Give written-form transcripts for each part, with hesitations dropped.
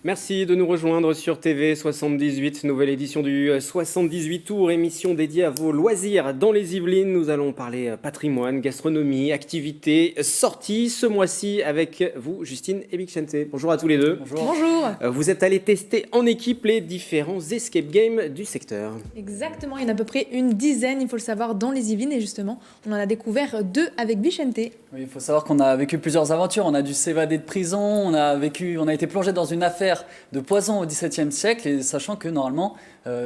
Merci de nous rejoindre sur TV 78, nouvelle édition du 78 Tours, émission dédiée à vos loisirs dans les Yvelines. Nous allons parler patrimoine, gastronomie, activités, sorties ce mois-ci avec vous, Justine et Bixente. Bonjour à tous les deux. Bonjour. Bonjour. Vous êtes allés tester en équipe les différents escape games du secteur. Exactement, il y en a à peu près une dizaine, il faut le savoir, dans les Yvelines. Et justement, on en a découvert 2 avec Bixente. Oui, il faut savoir qu'on a vécu plusieurs aventures. On a dû s'évader de prison, on a été plongé dans une affaire de poison au XVIIe siècle, et sachant que normalement,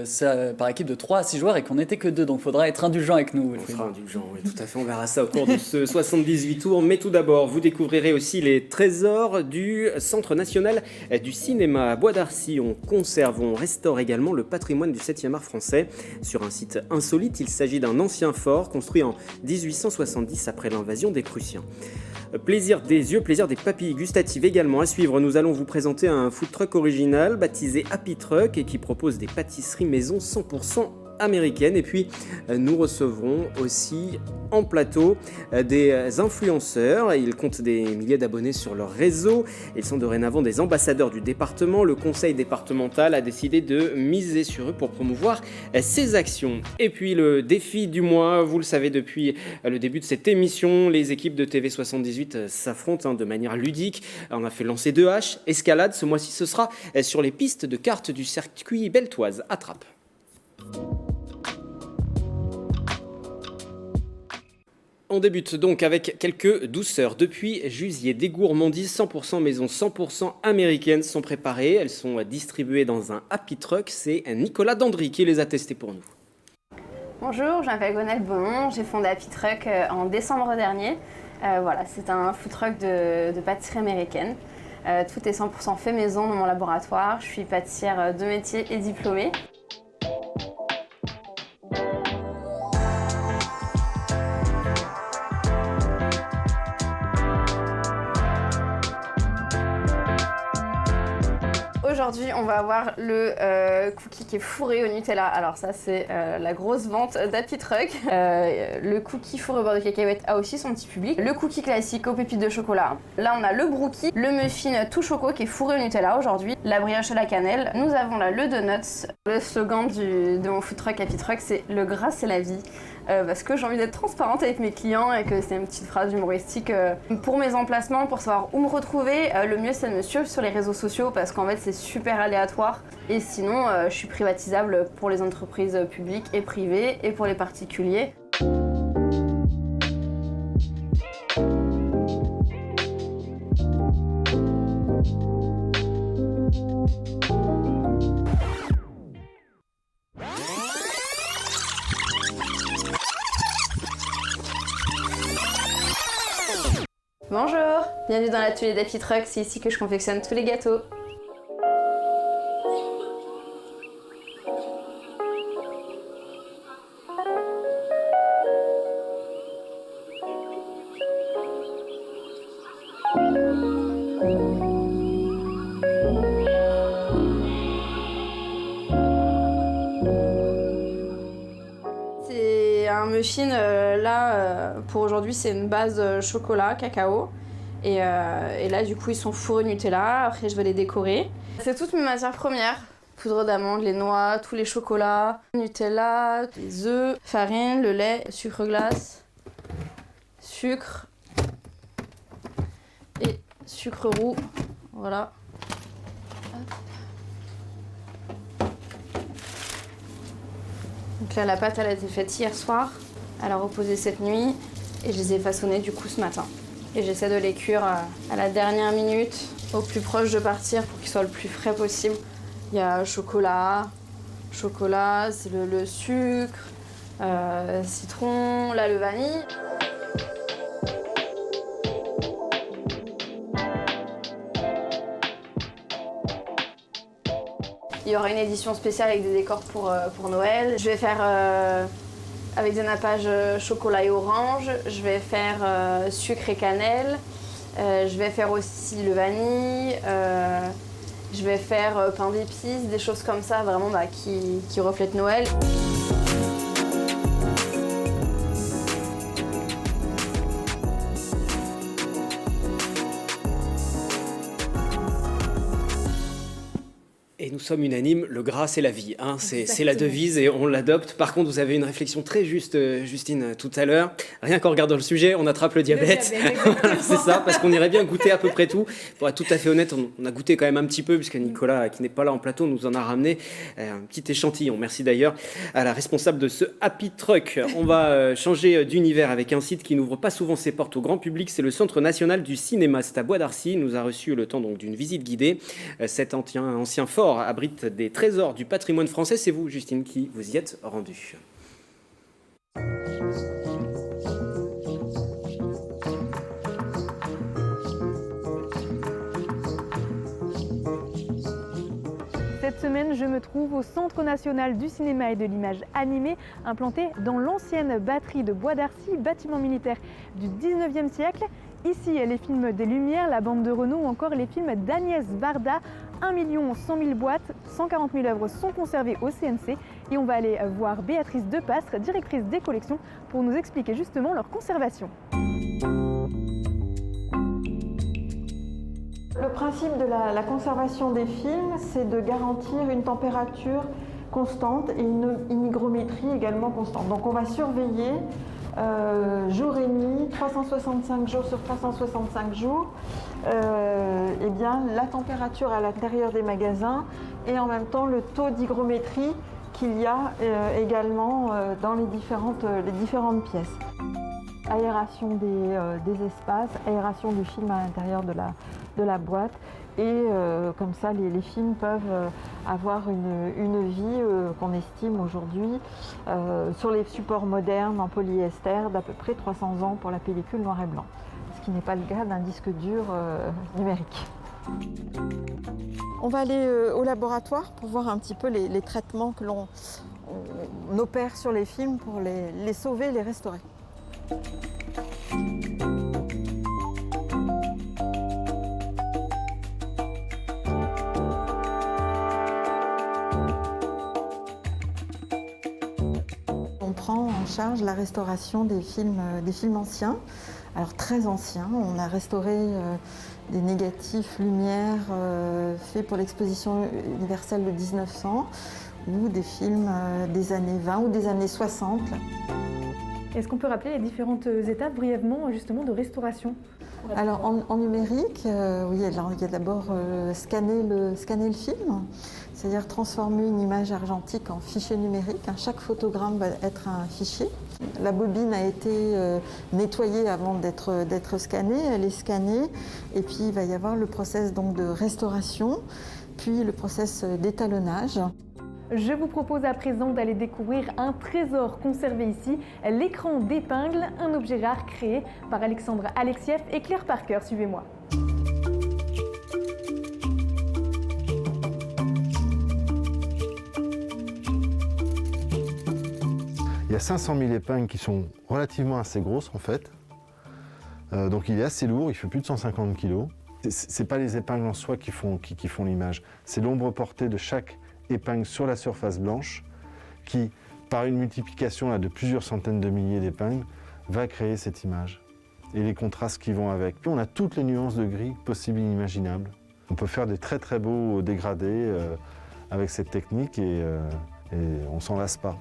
c'est par équipe de 3 à 6 joueurs et qu'on n'était que 2, donc il faudra être indulgent avec nous. On sera indulgent, oui, tout à fait, on verra ça au cours de ce 78 tours. Mais tout d'abord, vous découvrirez aussi les trésors du Centre national du cinéma à Bois d'Arcy. On conserve, on restaure également le patrimoine du 7e art français. Sur un site insolite, il s'agit d'un ancien fort construit en 1870 après l'invasion des Prussiens. Plaisir des yeux, plaisir des papilles gustatives également à suivre. Nous allons vous présenter un food truck original baptisé Happy Truck et qui propose des pâtisseries maison 100% américaine. Et puis nous recevrons aussi en plateau des influenceurs. Ils comptent des milliers d'abonnés sur leur réseau. Ils sont dorénavant des ambassadeurs du département. Le conseil départemental a décidé de miser sur eux pour promouvoir ces actions. Et puis le défi du mois, vous le savez depuis le début de cette émission, les équipes de TV78 s'affrontent de manière ludique. On a fait lancer 2 haches, escalade. Ce mois-ci ce sera sur les pistes de cartes du circuit Beltoise à Trappes. On débute donc avec quelques douceurs. Depuis juillet, des gourmandises 100% maison, 100% américaines sont préparées. Elles sont distribuées dans un Happy Truck. C'est Nicolas Dandry qui les a testées pour nous. Bonjour, je m'appelle Gonelle Beaumont. J'ai fondé Happy Truck en décembre dernier. Voilà, c'est un food truck de pâtisserie américaine. Tout est 100% fait maison dans mon laboratoire. Je suis pâtissière de métier et diplômée. Aujourd'hui, on va avoir le cookie qui est fourré au Nutella. Alors ça, c'est la grosse vente d'Happy Truck. Le cookie fourré au beurre de cacahuète a aussi son petit public. Le cookie classique aux pépites de chocolat. Là, on a le brookie, le muffin tout choco qui est fourré au Nutella aujourd'hui. La brioche à la cannelle. Nous avons là le donuts. Le slogan de mon food truck Happy Truck, c'est « Le gras, c'est la vie ». Parce que j'ai envie d'être transparente avec mes clients et que c'est une petite phrase humoristique. Pour mes emplacements, pour savoir où me retrouver, le mieux c'est de me suivre sur les réseaux sociaux parce qu'en fait c'est super aléatoire. Et sinon, je suis privatisable pour les entreprises publiques et privées et pour les particuliers. Bonjour, bienvenue dans l'atelier d'Happy Truck, c'est ici que je confectionne tous les gâteaux. C'est un muffin, pour aujourd'hui, c'est une base chocolat, cacao. Et là, du coup, ils sont fourrés Nutella. Après, je vais les décorer. C'est toutes mes matières premières. Poudre d'amande, les noix, tous les chocolats, Nutella, les œufs, farine, le lait, sucre glace, sucre et sucre roux. Voilà. Donc là, la pâte, elle a été faite hier soir. Elle a reposé cette nuit et je les ai façonnées du coup ce matin. Et j'essaie de les cuire à la dernière minute, au plus proche de partir pour qu'ils soient le plus frais possible. Il y a chocolat, c'est le sucre, citron, là le vanille. Il y aura une édition spéciale avec des décors pour Noël. Je vais faire avec des nappages chocolat et orange. Je vais faire sucre et cannelle. Je vais faire aussi le vanille. Je vais faire pain d'épices, des choses comme ça vraiment qui reflètent Noël. sommes unanimes, le gras c'est la vie, hein. C'est la Exactement. devise et on l'adopte. Par contre, vous avez une réflexion très juste, Justine, tout à l'heure. Rien qu'en regardant le sujet, on attrape le diabète. C'est ça, parce qu'on irait bien goûter à peu près tout. Pour être tout à fait honnête, on a goûté quand même un petit peu, puisque Nicolas, qui n'est pas là en plateau, nous en a ramené un petit échantillon. Merci d'ailleurs à la responsable de ce Happy Truck. On va changer d'univers avec un site qui n'ouvre pas souvent ses portes au grand public. C'est le Centre national du cinéma. C'est à Bois d'Arcy. Il nous a reçu le temps donc d'une visite guidée. Cet ancien fort abrite des trésors du patrimoine français. C'est vous, Justine, qui vous y êtes rendue. Cette semaine, je me trouve au Centre national du cinéma et de l'image animée, implanté dans l'ancienne batterie de Bois d'Arcy, bâtiment militaire du 19e siècle. Ici, les films des Lumières, la bande de Renault ou encore les films d'Agnès Varda. 1 100 000 boîtes, 140 000 œuvres sont conservées au CNC. Et on va aller voir Béatrice Depastre, directrice des collections, pour nous expliquer justement leur conservation. Le principe de la conservation des films, c'est de garantir une température constante et une hygrométrie également constante. Donc on va surveiller jour et nuit, 365 jours sur 365 jours, eh bien, la température à l'intérieur des magasins et en même temps le taux d'hygrométrie qu'il y a également dans les différentes pièces. Aération des espaces, aération du film à l'intérieur de la boîte et comme ça les films peuvent avoir une vie qu'on estime aujourd'hui sur les supports modernes en polyester d'à peu près 300 ans pour la pellicule noir et blanc, ce qui n'est pas le cas d'un disque dur numérique. On va aller au laboratoire pour voir un petit peu les traitements que l'on opère sur les films pour les sauver et les restaurer. On prend en charge la restauration des films anciens, alors très anciens. On a restauré des négatifs Lumière faits pour l'exposition universelle de 1900 ou des films des années 20 ou des années 60. Est-ce qu'on peut rappeler les différentes étapes brièvement justement de restauration? Alors en numérique, oui, alors, il y a d'abord scanner le film, c'est-à-dire transformer une image argentique en fichier numérique. Chaque photogramme va être un fichier. La bobine a été nettoyée avant d'être scannée, elle est scannée et puis il va y avoir le process donc, de restauration, puis le process d'étalonnage. Je vous propose à présent d'aller découvrir un trésor conservé ici, l'écran d'épingle, un objet rare créé par Alexandre Alexieff et Claire Parker. Suivez-moi. Il y a 500 000 épingles qui sont relativement assez grosses en fait. Donc il est assez lourd, il fait plus de 150 kg. Ce n'est pas les épingles en soi qui font l'image, c'est l'ombre portée de chaque épingle sur la surface blanche qui, par une multiplication là, de plusieurs centaines de milliers d'épingles, va créer cette image et les contrastes qui vont avec. Puis on a toutes les nuances de gris possibles et inimaginables. On peut faire des très très beaux dégradés avec cette technique et on s'en lasse pas.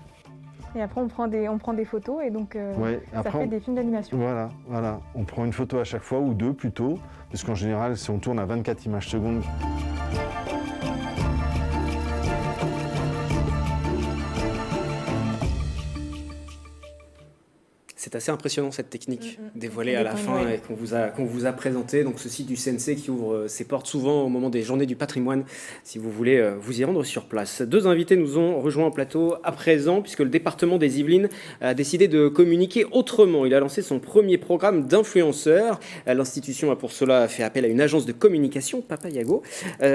Et après on prend des photos et donc Ouais, ça après, fait des films d'animation. Voilà. On prend une photo à chaque fois ou deux plutôt, parce qu'en général si on tourne à 24 images secondes. C'est assez impressionnant cette technique dévoilée à la fin et qu'on vous a présentée. Donc ce site du CNC qui ouvre ses portes souvent au moment des journées du patrimoine, si vous voulez vous y rendre sur place. Deux invités nous ont rejoints en plateau à présent, puisque le département des Yvelines a décidé de communiquer autrement. Il a lancé son premier programme d'influenceurs. L'institution a pour cela fait appel à une agence de communication, Papayago.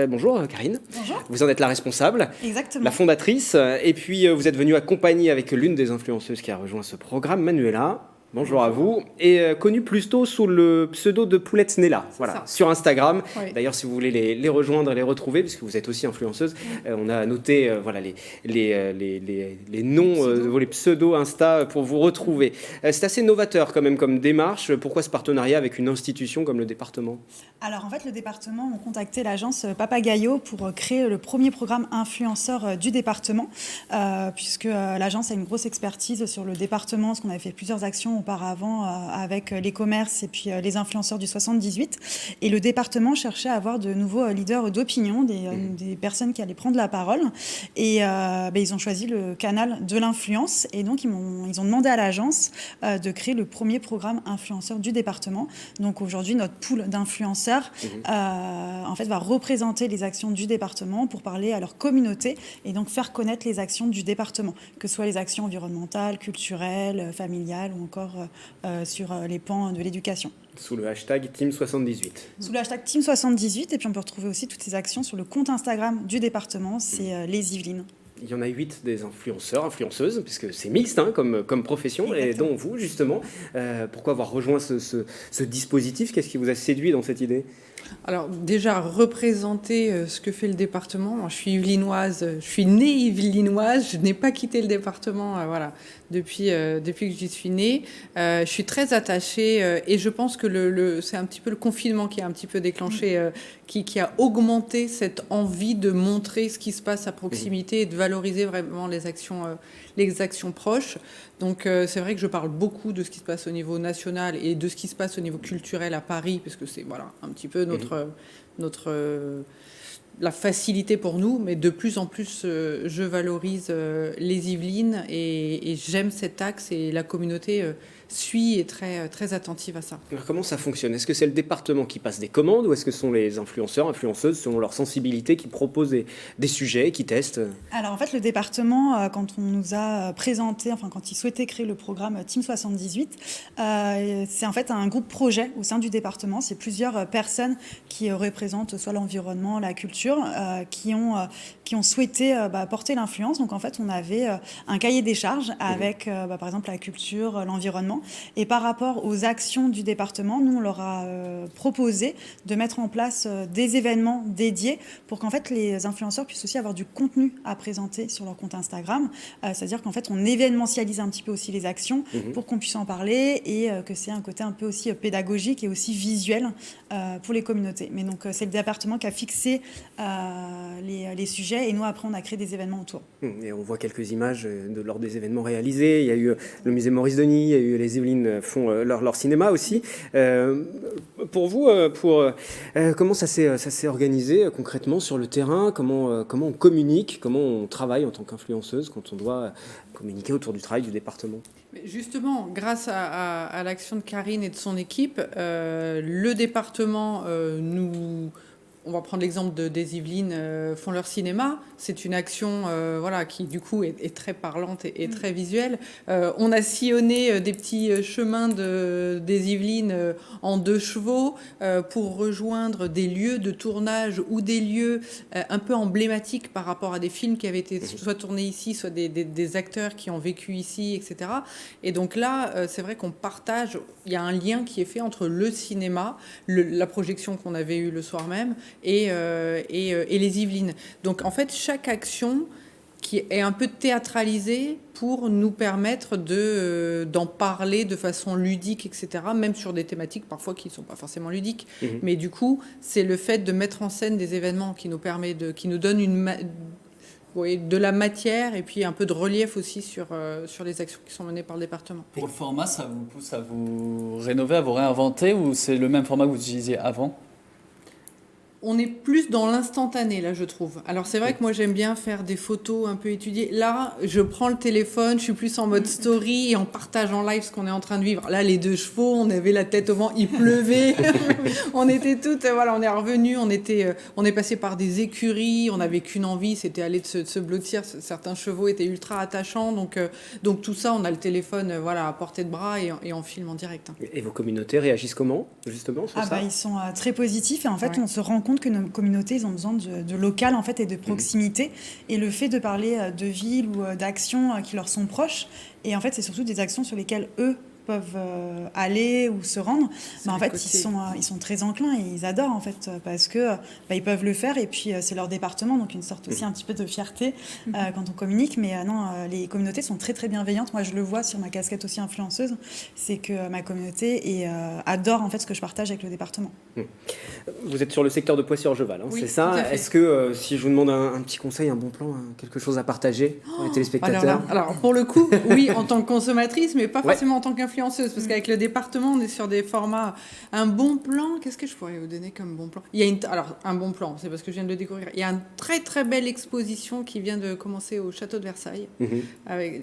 Bonjour Karine. Bonjour. Vous en êtes la responsable, Exactement. la fondatrice. Et puis vous êtes venue accompagner avec l'une des influenceuses qui a rejoint ce programme, Manuela. Bonjour à vous. Et connu plutôt sous le pseudo de Poulette Nella, voilà, sur Instagram. Oui. D'ailleurs, si vous voulez les rejoindre et les retrouver, puisque vous êtes aussi influenceuse, on a noté voilà, les noms, les pseudos Insta pour vous retrouver. C'est assez novateur quand même comme démarche. Pourquoi ce partenariat avec une institution comme le département ? Alors en fait, le département a contacté l'agence Papagayo pour créer le premier programme influenceur du département, puisque l'agence a une grosse expertise sur le département, parce qu'on avait fait plusieurs actions auparavant avec les commerces et puis les influenceurs du 78. Et le département cherchait à avoir de nouveaux leaders d'opinion, des personnes qui allaient prendre la parole. Et ils ont choisi le canal de l'influence. Et donc, ils ont demandé à l'agence de créer le premier programme influenceur du département. Donc aujourd'hui, notre pool d'influenceurs en fait, va représenter les actions du département pour parler à leur communauté et donc faire connaître les actions du département, que ce soit les actions environnementales, culturelles, familiales ou encore sur les pans de l'éducation. Sous le hashtag Team78. Sous le hashtag Team78, et puis on peut retrouver aussi toutes ces actions sur le compte Instagram du département, c'est les Yvelines. Il y en a 8 des influenceurs, influenceuses, puisque c'est mixte comme profession, Exactement. et dont vous, justement. Pourquoi avoir rejoint ce dispositif ? Qu'est-ce qui vous a séduit dans cette idée ? Alors déjà, représenter ce que fait le département. Moi, je suis yvelinoise, je suis née yvelinoise, je n'ai pas quitté le département depuis que j'y suis née. Je suis très attachée et je pense que c'est un petit peu le confinement qui a un petit peu déclenché, qui a augmenté cette envie de montrer ce qui se passe à proximité et de valoriser vraiment les actions proches. Donc c'est vrai que je parle beaucoup de ce qui se passe au niveau national et de ce qui se passe au niveau culturel à Paris, parce que c'est un petit peu la facilité pour nous, mais de plus en plus je valorise les Yvelines et j'aime cet axe et la communauté suit et est très, très attentive à ça. Alors, comment ça fonctionne ? Est-ce que c'est le département qui passe des commandes ou est-ce que ce sont les influenceurs, influenceuses, selon leur sensibilité, qui proposent des sujets, qui testent ? Alors en fait, le département, quand on nous a présenté, quand il souhaitait créer le programme Team78, c'est en fait un groupe projet au sein du département. C'est plusieurs personnes qui représentent soit l'environnement, la culture, qui ont souhaité porter l'influence. Donc en fait, on avait un cahier des charges avec par exemple la culture, l'environnement. Et par rapport aux actions du département, nous, on leur a proposé de mettre en place des événements dédiés pour qu'en fait, les influenceurs puissent aussi avoir du contenu à présenter sur leur compte Instagram. C'est-à-dire qu'en fait, on événementialise un petit peu aussi les actions pour qu'on puisse en parler et que c'est un côté un peu aussi pédagogique et aussi visuel pour les communautés. Mais donc, c'est le département qui a fixé les sujets et nous, après, on a créé des événements autour. Et on voit quelques images lors des événements réalisés. Il y a eu le musée Maurice Denis, il y a eu les Yvelines font leur cinéma aussi. Pour vous, comment ça s'est organisé concrètement sur le terrain ? Comment on communique ? Comment on travaille en tant qu'influenceuse quand on doit communiquer autour du travail du département ? Justement, grâce à l'action de Karine et de son équipe, le département on va prendre l'exemple des Yvelines font leur cinéma. C'est une action qui, du coup, est très parlante et très visuelle. On a sillonné des petits chemins des Yvelines en 2 chevaux pour rejoindre des lieux de tournage ou des lieux un peu emblématiques par rapport à des films qui avaient été soit tournés ici, soit des acteurs qui ont vécu ici, etc. Et donc là, c'est vrai qu'on partage, il y a un lien qui est fait entre le cinéma, la projection qu'on avait eue le soir même, et les Yvelines. Donc en fait, chaque action qui est un peu théâtralisée pour nous permettre d'en parler de façon ludique, etc., même sur des thématiques parfois qui ne sont pas forcément ludiques. Mais du coup, c'est le fait de mettre en scène des événements qui nous permet qui nous donne de la matière et puis un peu de relief aussi sur les actions qui sont menées par le département. Pour le format, ça vous pousse à vous rénover, à vous réinventer, ou c'est le même format que vous utilisiez avant ? On est plus dans l'instantané, là, je trouve. Alors, c'est vrai que moi, j'aime bien faire des photos un peu étudiées. Là, je prends le téléphone, je suis plus en mode story et on partage en live ce qu'on est en train de vivre. Là, les 2 chevaux, on avait la tête au vent, il pleuvait. On était toutes, on est revenus, on est passé par des écuries, on n'avait qu'une envie, c'était aller de se blottir. Certains chevaux étaient ultra attachants. Donc tout ça, on a le téléphone à portée de bras et on filme en direct. Et vos communautés réagissent comment, justement, sur ça ? Ils sont très positifs et en fait, on se rend compte que nos communautés, ils ont besoin de local en fait et de proximité. Et le fait de parler de villes ou d'actions qui leur sont proches, et en fait, c'est surtout des actions sur lesquelles eux peuvent aller ou se rendre, C'est en à fait, côté. ils sont très enclins et ils adorent, en fait, parce que ils peuvent le faire et puis c'est leur département, donc une sorte aussi un petit peu de fierté quand on communique. Mais non, les communautés sont très, très bienveillantes. Moi, je le vois sur ma casquette aussi influenceuse, c'est que ma communauté adore, en fait, ce que je partage avec le département. Vous êtes sur le secteur de Poissy-Orgeval, Oui, c'est ça? tout à fait. Est-ce que si je vous demande un petit conseil, un bon plan, quelque chose à partager pour les téléspectateurs? Alors, pour le coup, oui, en tant que consommatrice, mais pas Ouais. forcément en tant qu'influenceuse, parce qu'avec le département, on est sur des formats. Un bon plan, qu'est-ce que je pourrais vous donner comme bon plan? Alors, un bon plan, c'est parce que je viens de le découvrir. Il y a une très très belle exposition qui vient de commencer au château de Versailles,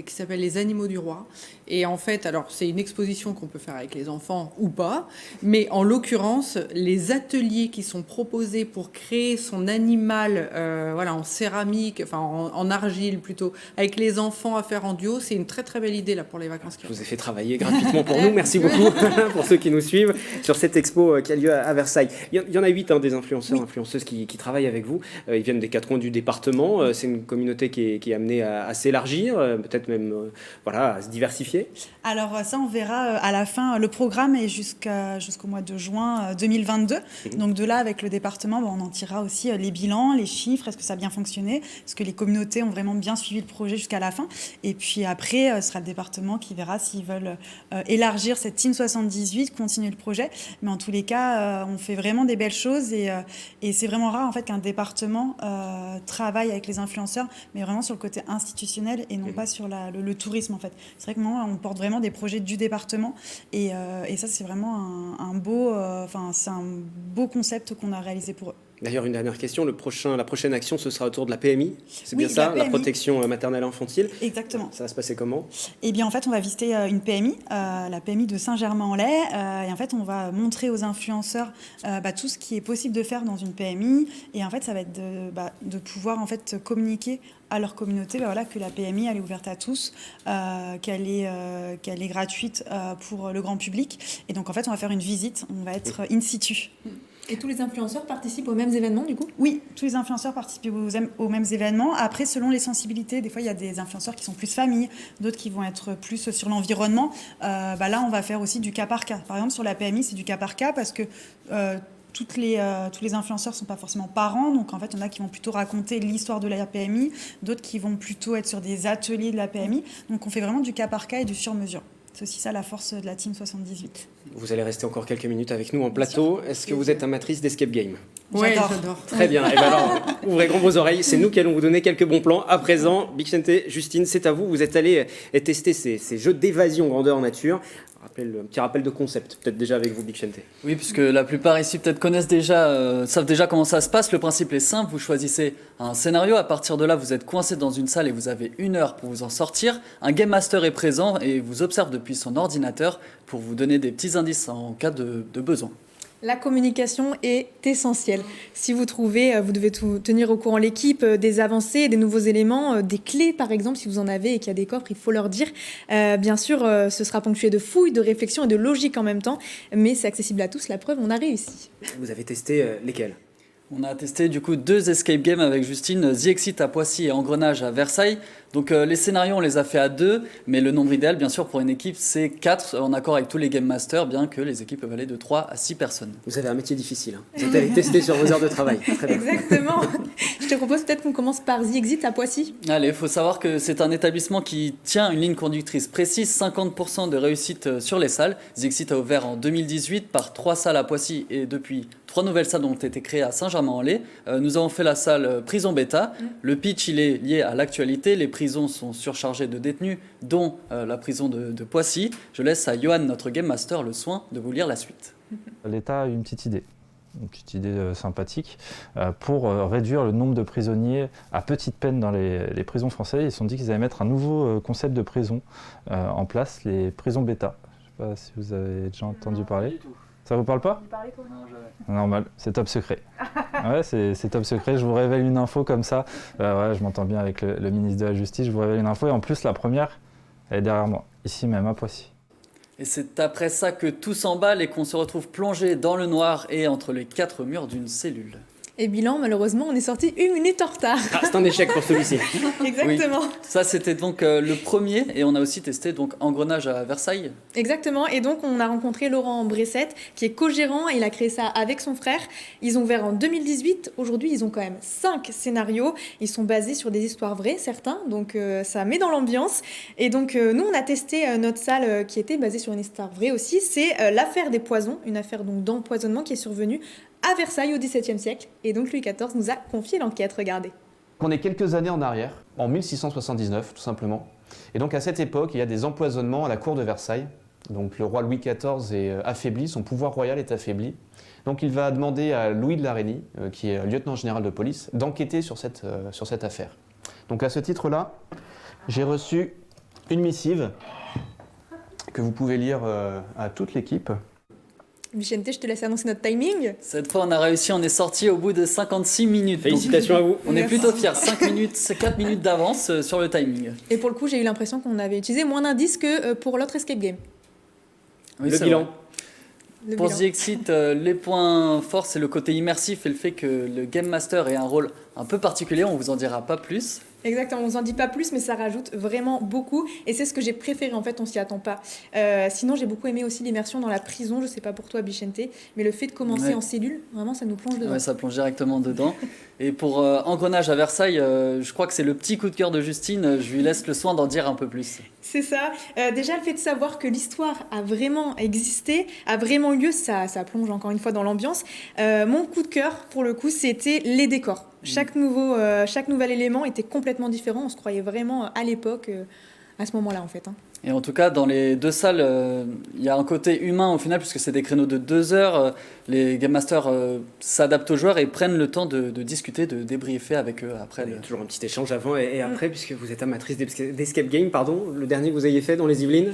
qui s'appelle Les Animaux du Roi. Et en fait, alors, c'est une exposition qu'on peut faire avec les enfants ou pas, mais en l'occurrence, les ateliers qui sont proposés pour créer son animal en céramique, enfin en argile plutôt, avec les enfants à faire en duo, c'est une très très belle idée là pour les vacances. Je vous ai fait travailler gratuitement pour nous. Merci beaucoup pour ceux qui nous suivent sur cette expo qui a lieu à Versailles. Il y en a 8 des influenceurs, influenceuses qui travaillent avec vous. Ils viennent des 4 coins du département. C'est une communauté qui est amenée à s'élargir, peut-être même à se diversifier. Alors ça, on verra à la fin. Le programme est jusqu'au mois de juin 2022. Donc de là, avec le département, on en tirera aussi les bilans, les chiffres, est-ce que ça a bien fonctionné, est-ce que les communautés ont vraiment bien suivi le projet jusqu'à la fin. Et puis après, ce sera le département qui verra s'ils veulent élargir cette Team 78, continuer le projet. Mais en tous les cas, on fait vraiment des belles choses et c'est vraiment rare en fait qu'un département travaille avec les influenceurs, mais vraiment sur le côté institutionnel et non pas sur le tourisme en fait. C'est vrai que moi, on porte vraiment des projets du département et ça c'est vraiment un beau concept qu'on a réalisé pour eux. D'ailleurs, une dernière question, la prochaine action, ce sera autour de la PMI, c'est Oui, bien ça, la PMI. protection maternelle infantile. Exactement. Ça va se passer comment? Eh bien, en fait, on va visiter une PMI, la PMI de Saint-Germain-en-Laye. Et en fait, on va montrer aux influenceurs tout ce qui est possible de faire dans une PMI. Et en fait, ça va être de pouvoir en fait communiquer à leur communauté que la PMI elle est ouverte à tous, qu'elle est gratuite pour le grand public. Et donc, en fait, on va faire une visite. On va être in situ. Et tous les influenceurs participent aux mêmes événements, du coup? Oui, tous les influenceurs participent aux mêmes événements. Après, selon les sensibilités, des fois, il y a des influenceurs qui sont plus famille, d'autres qui vont être plus sur l'environnement. Là, on va faire aussi du cas par cas. Par exemple, sur la PMI, c'est du cas par cas parce que tous les influenceurs ne sont pas forcément parents. Donc, en fait, il y en a qui vont plutôt raconter l'histoire de la PMI, d'autres qui vont plutôt être sur des ateliers de la PMI. Donc, on fait vraiment du cas par cas et du sur-mesure. C'est aussi ça la force de la Team 78. Vous allez rester encore quelques minutes avec nous en plateau. Est-ce que vous êtes amatrice d'escape game? Oui, J'adore. j'adore. Très bien. Et alors, ouvrez grand vos oreilles. C'est nous qui allons vous donner quelques bons plans. À présent, Bixente, Justine, c'est à vous. Vous êtes allés tester ces jeux d'évasion grandeur nature. Un petit rappel de concept, peut-être déjà avec vous, Bixente. Oui, puisque la plupart ici peut-être connaissent déjà, savent déjà comment ça se passe. Le principe est simple, vous choisissez un scénario, à partir de là vous êtes coincé dans une salle et vous avez 1 heure pour vous en sortir. Un game master est présent et vous observe depuis son ordinateur pour vous donner des petits indices en cas de besoin. La communication est essentielle. Si vous devez tenir au courant l'équipe des avancées, des nouveaux éléments, des clés par exemple, si vous en avez et qu'il y a des coffres, il faut leur dire. Bien sûr, ce sera ponctué de fouilles, de réflexion et de logique en même temps, mais c'est accessible à tous, la preuve, on a réussi. Vous avez testé lesquels? On a testé du coup 2 escape games avec Justine, The Exit à Poissy et Engrenage à Versailles. Donc les scénarios on les a fait à 2, mais le nombre idéal bien sûr pour une équipe c'est 4 en accord avec tous les game masters, bien que les équipes peuvent aller de 3 à 6 personnes. Vous avez un métier difficile. Vous êtes allé tester sur vos heures de travail. Très bien. Exactement. Je te propose peut-être qu'on commence par The Exit à Poissy. Allez, il faut savoir que c'est un établissement qui tient une ligne conductrice précise, 50% de réussite sur les salles. The Exit a ouvert en 2018 par 3 salles à Poissy et depuis 3 nouvelles salles ont été créées à Saint-Germain-en-Laye. Nous avons fait la salle prison bêta. Le pitch il est lié à l'actualité. Les prisons sont surchargées de détenus, dont la prison de Poissy. Je laisse à Johan, notre game master, le soin de vous lire la suite. L'État a une petite idée sympathique, pour réduire le nombre de prisonniers à petite peine dans les prisons françaises. Ils se sont dit qu'ils allaient mettre un nouveau concept de prison en place, les prisons bêta. Je ne sais pas si vous avez déjà entendu parler. Ça vous parle pas? Normal, c'est top secret. Ouais, c'est top secret. Je vous révèle une info comme ça. Ouais, je m'entends bien avec le ministre de la Justice. Je vous révèle une info et en plus la première, elle est derrière moi, ici même à Poissy. Et c'est après ça que tout s'emballe et qu'on se retrouve plongé dans le noir et entre les 4 murs d'une cellule. Et bilan, malheureusement, on est sorti 1 minute en retard. Ah, c'est un échec pour celui-ci. Exactement. Oui. Ça, c'était donc le premier, et on a aussi testé donc Engrenage à Versailles. Exactement. Et donc, on a rencontré Laurent Bressette, qui est co-gérant. Il a créé ça avec son frère. Ils ont ouvert en 2018. Aujourd'hui, ils ont quand même 5 scénarios. Ils sont basés sur des histoires vraies, certains. Donc, ça met dans l'ambiance. Et donc, nous, on a testé notre salle qui était basée sur une histoire vraie aussi. C'est l'affaire des poisons, une affaire donc d'empoisonnement qui est survenue à Versailles au XVIIe siècle. Et donc Louis XIV nous a confié l'enquête, regardez. On est quelques années en arrière, en 1679 tout simplement. Et donc à cette époque, il y a des empoisonnements à la cour de Versailles. Donc le roi Louis XIV est affaibli, son pouvoir royal est affaibli. Donc il va demander à Louis de la Reynie, qui est lieutenant général de police, d'enquêter sur cette affaire. Donc à ce titre-là, j'ai reçu une missive que vous pouvez lire à toute l'équipe. Vicente, je te laisse annoncer notre timing. Cette fois, on a réussi, on est sorti au bout de 56 minutes. Félicitations à vous. On est plutôt fiers, 4 minutes d'avance sur le timing. Et pour le coup, j'ai eu l'impression qu'on avait utilisé moins d'indices que pour l'autre escape game. Oui, le bilan. Pour The Exit, les points forts, c'est le côté immersif et le fait que le Game Master ait un rôle un peu particulier, on vous en dira pas plus. Exactement, on vous en dit pas plus, mais ça rajoute vraiment beaucoup. Et c'est ce que j'ai préféré, en fait, on s'y attend pas. Sinon, j'ai beaucoup aimé aussi l'immersion dans la prison, je sais pas pour toi, Bichente, mais le fait de commencer en cellule, vraiment, ça nous plonge dedans. Ouais, ça plonge directement dedans. Et pour Engrenage à Versailles, je crois que c'est le petit coup de cœur de Justine, je lui laisse le soin d'en dire un peu plus. C'est ça. Déjà, le fait de savoir que l'histoire a vraiment existé, a vraiment eu lieu, ça plonge encore une fois dans l'ambiance. Mon coup de cœur, pour le coup, c'était les décors. Chaque nouvel élément était complètement différent. On se croyait vraiment à l'époque, à ce moment-là, en fait. Et en tout cas, dans les deux salles, il y a un côté humain au final, puisque c'est des créneaux de 2 heures. Les Game Masters s'adaptent aux joueurs et prennent le temps de discuter, de débriefer avec eux après. Il y a toujours un petit échange avant et après, puisque vous êtes amatrice d'escape game, pardon. Le dernier que vous ayez fait dans les Yvelines?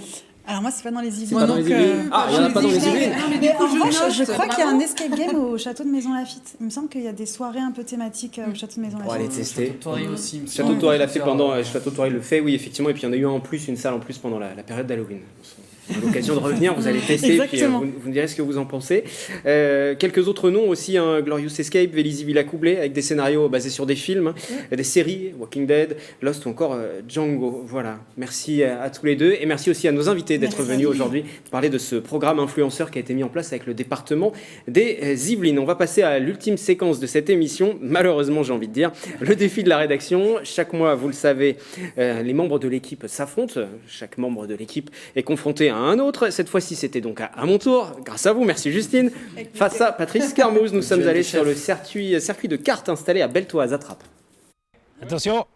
Alors moi, c'est pas dans les Yvelines. C'est pas dans les Yvelines. Ah, il n'y en a pas dans les Yvelines. Mais en revanche, je crois qu'il y a un escape game au château de Maison-Lafitte. Il me semble qu'il y a des soirées un peu thématiques au château de Maison-Lafitte. On va aller tester. Château de Thoiry aussi. Château de Thoiry l'a fait pendant. Château de Thoiry le fait, oui, effectivement. Et puis il y en a eu une salle en plus pendant la période d'Halloween. À l'occasion de revenir, vous allez tester et puis vous me direz ce que vous en pensez. Quelques autres noms aussi, Glorious Escape, Vélizy Villa Coublé, avec des scénarios basés sur des films, des séries, Walking Dead, Lost ou encore Django. Voilà, merci à tous les deux et merci aussi à nos invités d'être venus aujourd'hui parler de ce programme influenceur qui a été mis en place avec le département des Yvelines. On va passer à l'ultime séquence de cette émission, malheureusement j'ai envie de dire, le défi de la rédaction. Chaque mois, vous le savez, les membres de l'équipe s'affrontent, chaque membre de l'équipe est confronté à un autre. Cette fois-ci, c'était donc à mon tour, grâce à vous, merci Justine. Face à Patrice Carmouze, nous sommes allés sur le circuit de cartes installé à Beltoise, à Trappes. Attention.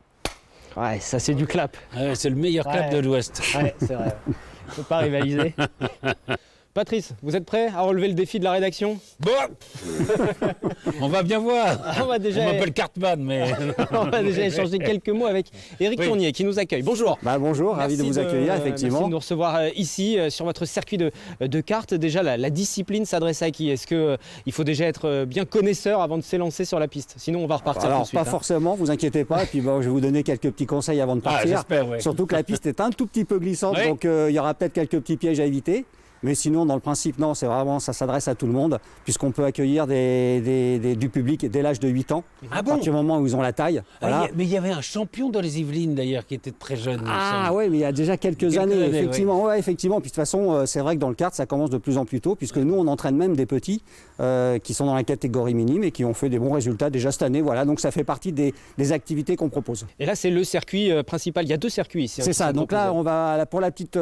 Ouais, ça c'est du clap. Ouais, c'est le meilleur clap de l'Ouest. Ouais, c'est vrai. Faut pas rivaliser. Patrice, vous êtes prêt à relever le défi de la rédaction? Bon. On va bien voir. On m'appelle Cartman, mais... On va déjà échanger quelques mots avec Éric Tournier qui nous accueille. Bonjour. Bonjour, ravi de vous accueillir, effectivement. Merci de nous recevoir ici, sur votre circuit de cartes. Déjà, la discipline s'adresse à qui? Est-ce qu'il faut déjà être bien connaisseur avant de s'élancer sur la piste? Sinon, on va repartir tout de suite. Pas forcément, vous inquiétez pas. Et puis, je vais vous donner quelques petits conseils avant de partir. J'espère, ouais. Surtout que la piste est un tout petit peu glissante, donc il y aura peut-être quelques petits pièges à éviter. Mais sinon, dans le principe, non, c'est vraiment, ça s'adresse à tout le monde, puisqu'on peut accueillir du public dès l'âge de 8 ans, à partir du moment où ils ont la taille. Voilà. Mais il y avait un champion dans les Yvelines, d'ailleurs, qui était très jeune. Oui, mais il y a déjà quelques années, effectivement. Ouais, effectivement. Puis de toute façon, c'est vrai que dans le kart, ça commence de plus en plus tôt, puisque nous, on entraîne même des petits qui sont dans la catégorie minime et qui ont fait des bons résultats déjà cette année. Voilà, donc ça fait partie des activités qu'on propose. Et là, c'est le circuit principal. Il y a 2 circuits ici. C'est ça. Donc là, on va pour la petite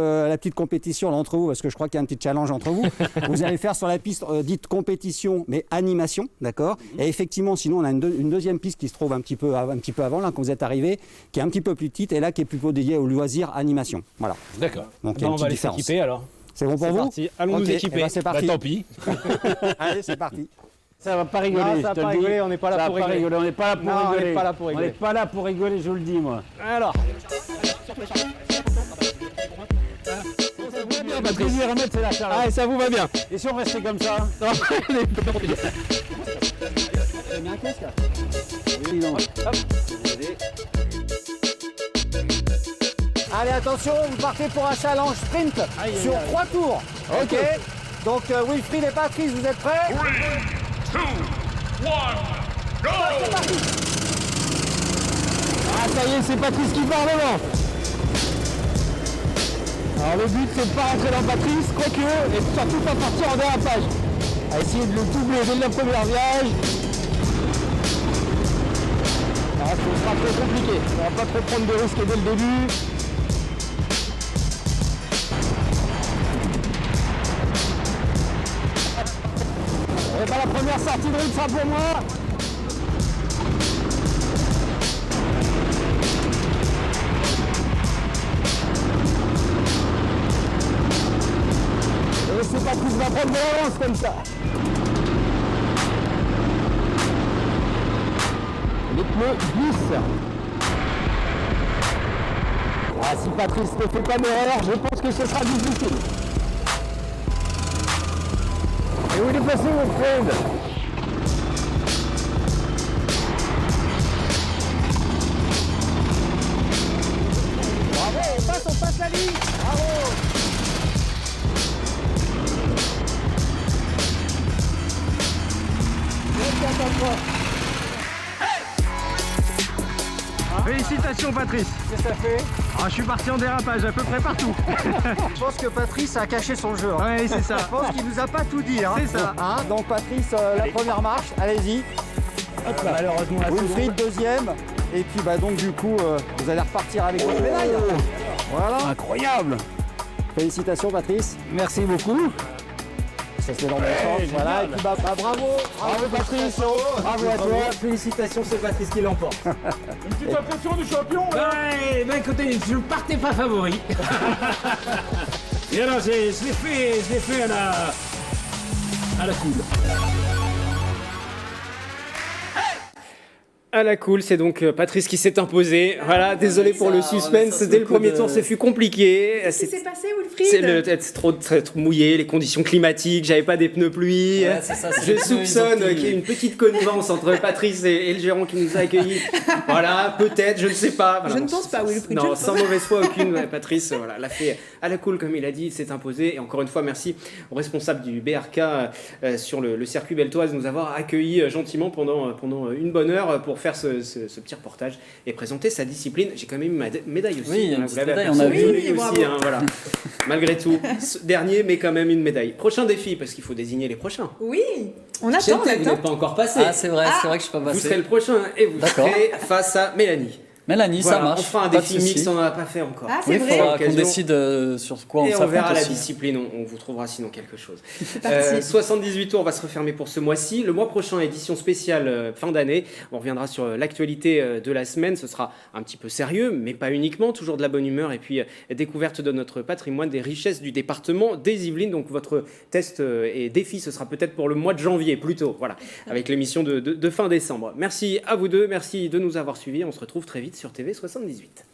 compétition là, entre vous, parce que je crois qu'il y a un petit challenge entre vous. Vous allez faire sur la piste dite compétition, mais animation, d'accord. Et effectivement, sinon, on a une deuxième piste qui se trouve un petit peu avant, là, quand vous êtes arrivé, qui est un petit peu plus petite et là, qui est plutôt dédiée au loisir animation. Voilà. D'accord. Donc, il y a une petite différence. On va aller s'équiper alors. C'est bon pour vous? Parti. Allons nous équiper. C'est parti. Tant pis. Allez, c'est parti. Ça va pas rigoler. Non, ça va pas rigoler, on n'est pas là pour rigoler. On n'est pas là pour rigoler. On n'est pas là pour rigoler. On n'est pas là pour rigoler, je vous le dis, moi. Alors. Ah, ça vous va bien. Et si on restait comme ça? Allez, attention, vous partez pour un challenge sprint sur 3 tours. Ok. Donc, Wilfried et Patrice, vous êtes prêts? 3, 2, 1, Ah ça y est, c'est Patrice qui part devant. Alors le but c'est de pas rentrer dans Patrice, quoique, et surtout pas partir en dérapage. À essayer de le doubler dès le premier virage. Alors, ce sera très compliqué, on va pas trop prendre de risques dès le début. Et bah, la première sortie de route sera pour moi. Et c'est pas qui va prendre de l'avance comme ça. Les pneus glissent. Ah, si Patrice ne fait pas d'erreur, je pense que ce sera difficile. Et où il est passé mon Fred? Bravo, on passe la ligne. Bravo. Félicitations Patrice. Qu'est-ce que ça fait? Ah, je suis parti en dérapage à peu près partout. Je pense que Patrice a caché son jeu. Hein. Oui, c'est ça. Je pense qu'il nous a pas tout dit. Hein. C'est ça. Hein, donc Patrice, la première marche, allez-y. Malheureusement, la Wilfried, deuxième. Et puis bah donc du coup, vous allez repartir avec votre médaille. Voilà. Incroyable. Félicitations Patrice. Merci beaucoup. Ça se met dans le sens. Voilà. Et puis bah, bravo. Bravo Patrice. Bravo à toi. Félicitations, c'est Patrice qui l'emporte. Une petite impression du champion Bah écoutez, je ne partais pas favori. Et alors, je l'ai fait à la cool. À la cool, c'est donc Patrice qui s'est imposé. Voilà, désolé pour le suspense. Dès le premier tour, ce fut compliqué. Qu'est-ce qui s'est passé, Wilfried? C'est trop mouillé, les conditions climatiques, j'avais pas des pneus pluie. Ouais, c'est ça, c'est Je les pneus, soupçonne ils ont qu'il y a une petite connivence entre Patrice et le gérant qui nous a accueillis. Voilà, peut-être, je ne sais pas. Voilà, Je ne pense pas, Wilfried. Non, sans mauvaise foi aucune. Ouais, Patrice, voilà, l'a fait à la cool, comme il a dit, il s'est imposé. Et encore une fois, merci aux responsables du BRK sur le circuit Beltoise de nous avoir accueillis gentiment pendant une bonne heure pour faire ce petit reportage et présenter sa discipline. J'ai quand même eu ma médaille aussi. Oui, il y a une vous petite l'avez médaille, on a aperçu. vu. Oui, Oui, aussi, hein, voilà. Malgré tout, dernier, mais quand même une médaille. Prochain défi, parce qu'il faut désigner les prochains. Oui, on attend, Chantal, vous n'êtes pas encore passé. Ah, c'est vrai que je suis pas passé. Vous serez le prochain et vous D'accord. serez face à Mélanie. Mélanie, Voilà, ça marche. on fera un pas de défi souci. mixte, on n'en a pas fait encore. Ah, c'est Oui, il vrai. faudra qu'on Occasion. décide sur quoi on Et on s'affronte verra la aussi. discipline, on vous trouvera sinon quelque chose. parti. 78 tours, on va se refermer pour ce mois-ci. Le mois prochain, édition spéciale fin d'année. On reviendra sur l'actualité de la semaine. Ce sera un petit peu sérieux, mais pas uniquement. Toujours de la bonne humeur et puis découverte de notre patrimoine, des richesses du département des Yvelines. Donc votre test et défi, ce sera peut-être pour le mois de janvier plutôt. Voilà, avec l'émission de fin décembre. Merci à vous deux, merci de nous avoir suivis. On se retrouve très vite sur TV 78.